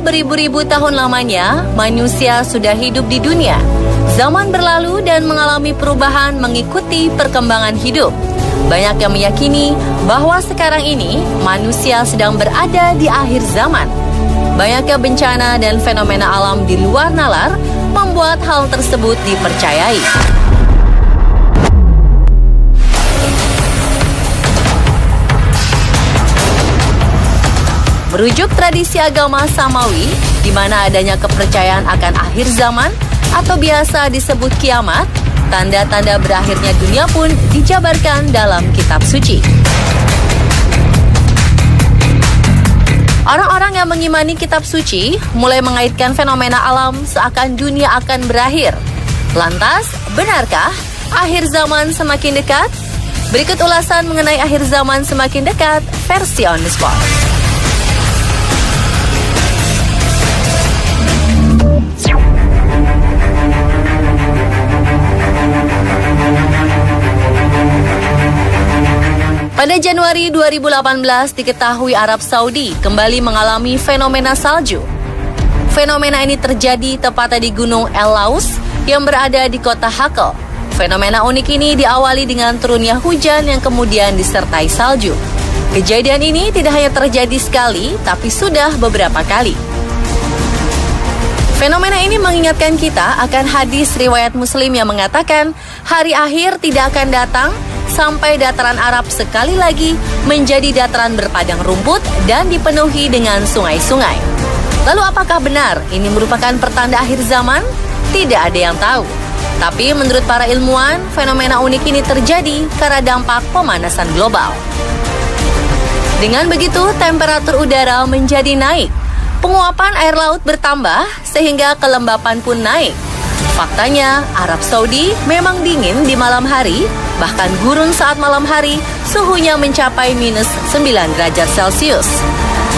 beribu-ribu tahun lamanya, manusia sudah hidup di dunia. Zaman berlalu dan mengalami perubahan mengikuti perkembangan hidup. Banyak yang meyakini bahwa sekarang ini manusia sedang berada di akhir zaman. Banyaknya bencana dan fenomena alam di luar nalar membuat hal tersebut dipercayai. Merujuk tradisi agama Samawi, di mana adanya kepercayaan akan akhir zaman atau biasa disebut kiamat, tanda-tanda berakhirnya dunia pun dijabarkan dalam kitab suci. Orang-orang yang mengimani kitab suci mulai mengaitkan fenomena alam seakan dunia akan berakhir. Lantas, benarkah akhir zaman semakin dekat? Berikut ulasan mengenai akhir zaman semakin dekat versi On The Spot. Pada Januari 2018 diketahui Arab Saudi kembali mengalami fenomena salju. Fenomena ini terjadi tepatnya di Gunung El Laus yang berada di kota Hakel. Fenomena unik ini diawali dengan turunnya hujan yang kemudian disertai salju. Kejadian ini tidak hanya terjadi sekali, tapi sudah beberapa kali. Fenomena ini mengingatkan kita akan hadis riwayat Muslim yang mengatakan hari akhir tidak akan datang sampai dataran Arab sekali lagi menjadi dataran berpadang rumput dan dipenuhi dengan sungai-sungai. Lalu apakah benar ini merupakan pertanda akhir zaman? Tidak ada yang tahu. Tapi menurut para ilmuwan, fenomena unik ini terjadi karena dampak pemanasan global. Dengan begitu, temperatur udara menjadi naik. Penguapan air laut bertambah sehingga kelembapan pun naik. Faktanya, Arab Saudi memang dingin di malam hari, bahkan gurun saat malam hari suhunya mencapai minus 9 derajat Celcius.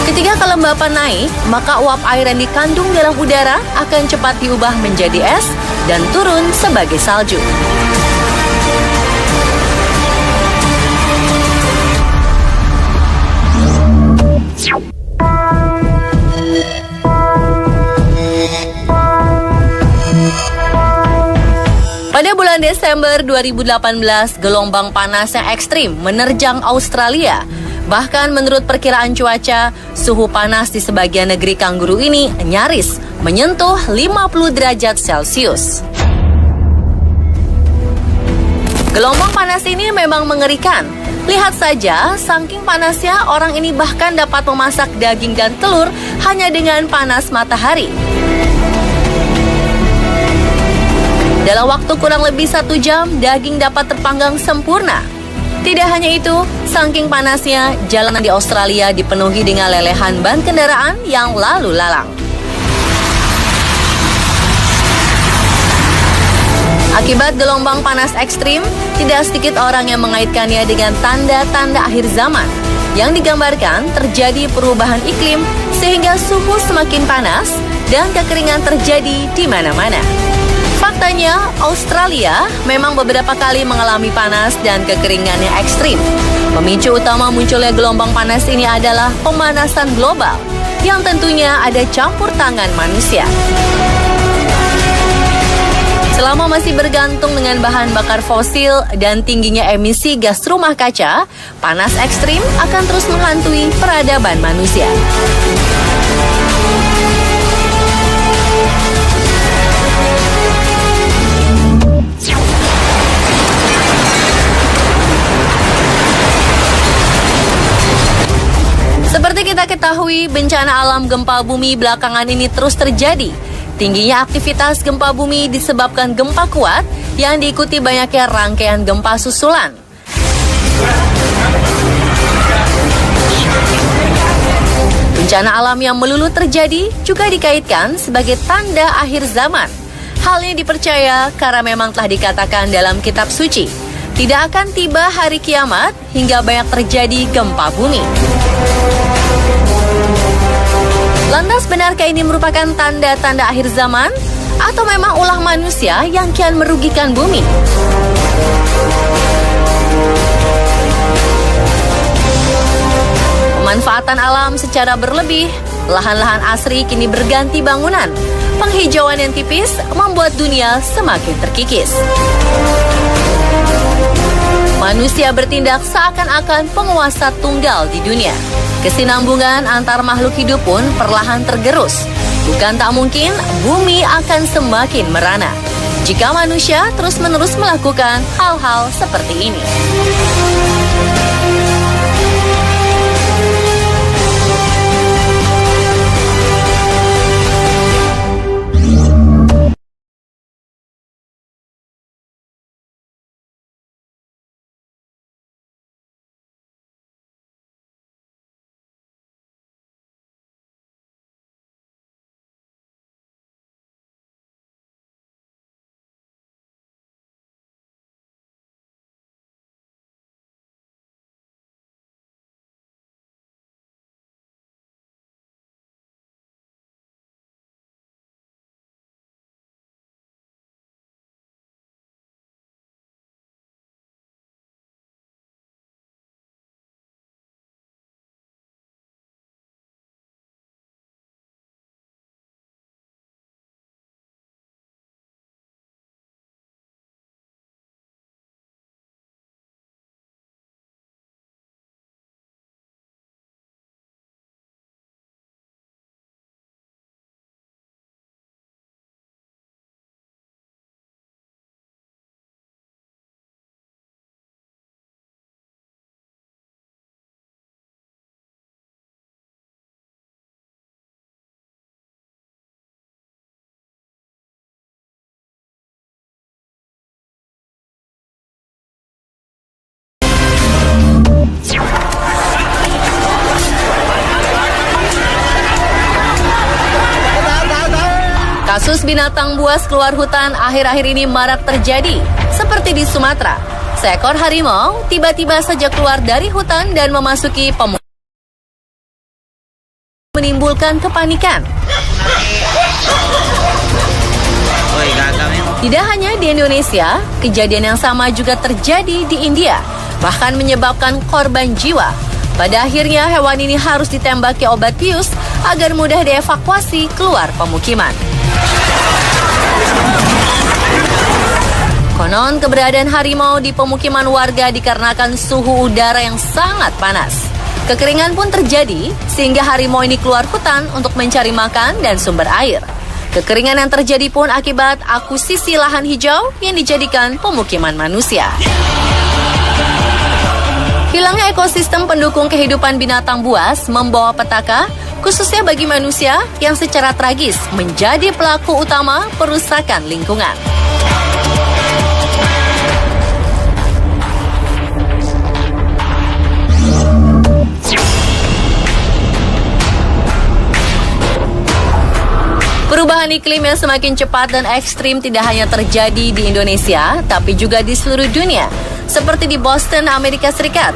Ketika kelembapan naik, maka uap air yang dikandung dalam udara akan cepat diubah menjadi es dan turun sebagai salju. Pada bulan Desember 2018, gelombang panas yang ekstrim menerjang Australia. Bahkan menurut perkiraan cuaca, suhu panas di sebagian negeri kanguru ini nyaris menyentuh 50 derajat Celcius. Gelombang panas ini memang mengerikan. Lihat saja, saking panasnya orang ini bahkan dapat memasak daging dan telur hanya dengan panas matahari. Dalam waktu kurang lebih 1 jam, daging dapat terpanggang sempurna. Tidak hanya itu, saking panasnya, jalanan di Australia dipenuhi dengan lelehan ban kendaraan yang lalu lalang. Akibat gelombang panas ekstrim, tidak sedikit orang yang mengaitkannya dengan tanda-tanda akhir zaman. Yang digambarkan terjadi perubahan iklim sehingga suhu semakin panas dan kekeringan terjadi di mana-mana. Faktanya, Australia memang beberapa kali mengalami panas dan kekeringan yang ekstrim. Pemicu utama munculnya gelombang panas ini adalah pemanasan global, yang tentunya ada campur tangan manusia. Selama masih bergantung dengan bahan bakar fosil dan tingginya emisi gas rumah kaca, panas ekstrim akan terus menghantui peradaban manusia. Seperti kita ketahui, bencana alam gempa bumi belakangan ini terus terjadi. Tingginya aktivitas gempa bumi disebabkan gempa kuat yang diikuti banyaknya rangkaian gempa susulan. Bencana alam yang melulu terjadi juga dikaitkan sebagai tanda akhir zaman. Hal ini dipercaya karena memang telah dikatakan dalam kitab suci, tidak akan tiba hari kiamat hingga banyak terjadi gempa bumi. Lantas benarkah ini merupakan tanda-tanda akhir zaman? Atau memang ulah manusia yang kian merugikan bumi? Pemanfaatan alam secara berlebih Lahan-lahan asri kini berganti bangunan. Penghijauan yang tipis membuat dunia semakin terkikis. Manusia bertindak seakan-akan penguasa tunggal di dunia. Kesinambungan antar makhluk hidup pun perlahan tergerus. Bukan tak mungkin bumi akan semakin merana jika manusia terus-menerus melakukan hal-hal seperti ini. Kasus binatang buas keluar hutan akhir-akhir ini marak terjadi, seperti di Sumatera. Seekor harimau tiba-tiba saja keluar dari hutan dan memasuki pemukiman, menimbulkan kepanikan. Tidak hanya di Indonesia, kejadian yang sama juga terjadi di India, bahkan menyebabkan korban jiwa. Pada akhirnya hewan ini harus ditembaki obat bius agar mudah dievakuasi keluar pemukiman. Konon keberadaan harimau di pemukiman warga dikarenakan suhu udara yang sangat panas. Kekeringan pun terjadi sehingga harimau ini keluar hutan untuk mencari makan dan sumber air. Kekeringan yang terjadi pun akibat akuisisi lahan hijau yang dijadikan pemukiman manusia. Hilangnya ekosistem pendukung kehidupan binatang buas membawa petaka, khususnya bagi manusia yang secara tragis menjadi pelaku utama perusakan lingkungan. Perubahan iklim yang semakin cepat dan ekstrim tidak hanya terjadi di Indonesia, tapi juga di seluruh dunia, seperti di Boston, Amerika Serikat.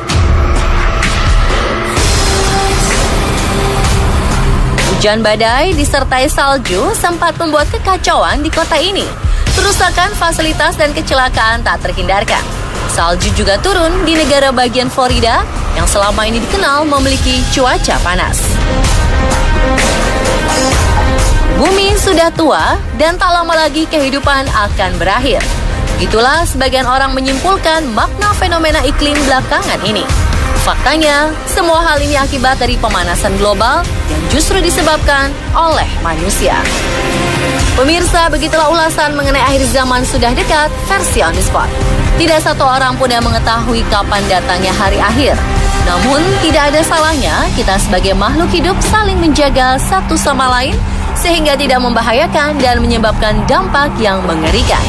Hujan badai disertai salju sempat membuat kekacauan di kota ini. Kerusakan fasilitas dan kecelakaan tak terhindarkan. Salju juga turun di negara bagian Florida yang selama ini dikenal memiliki cuaca panas. Bumi sudah tua dan tak lama lagi kehidupan akan berakhir. Itulah sebagian orang menyimpulkan makna fenomena iklim belakangan ini. Faktanya, semua hal ini akibat dari pemanasan global yang justru disebabkan oleh manusia. Pemirsa, begitulah ulasan mengenai akhir zaman sudah dekat versi On The Spot. Tidak satu orang pun yang mengetahui kapan datangnya hari akhir. Namun, tidak ada salahnya kita sebagai makhluk hidup saling menjaga satu sama lain sehingga tidak membahayakan dan menyebabkan dampak yang mengerikan.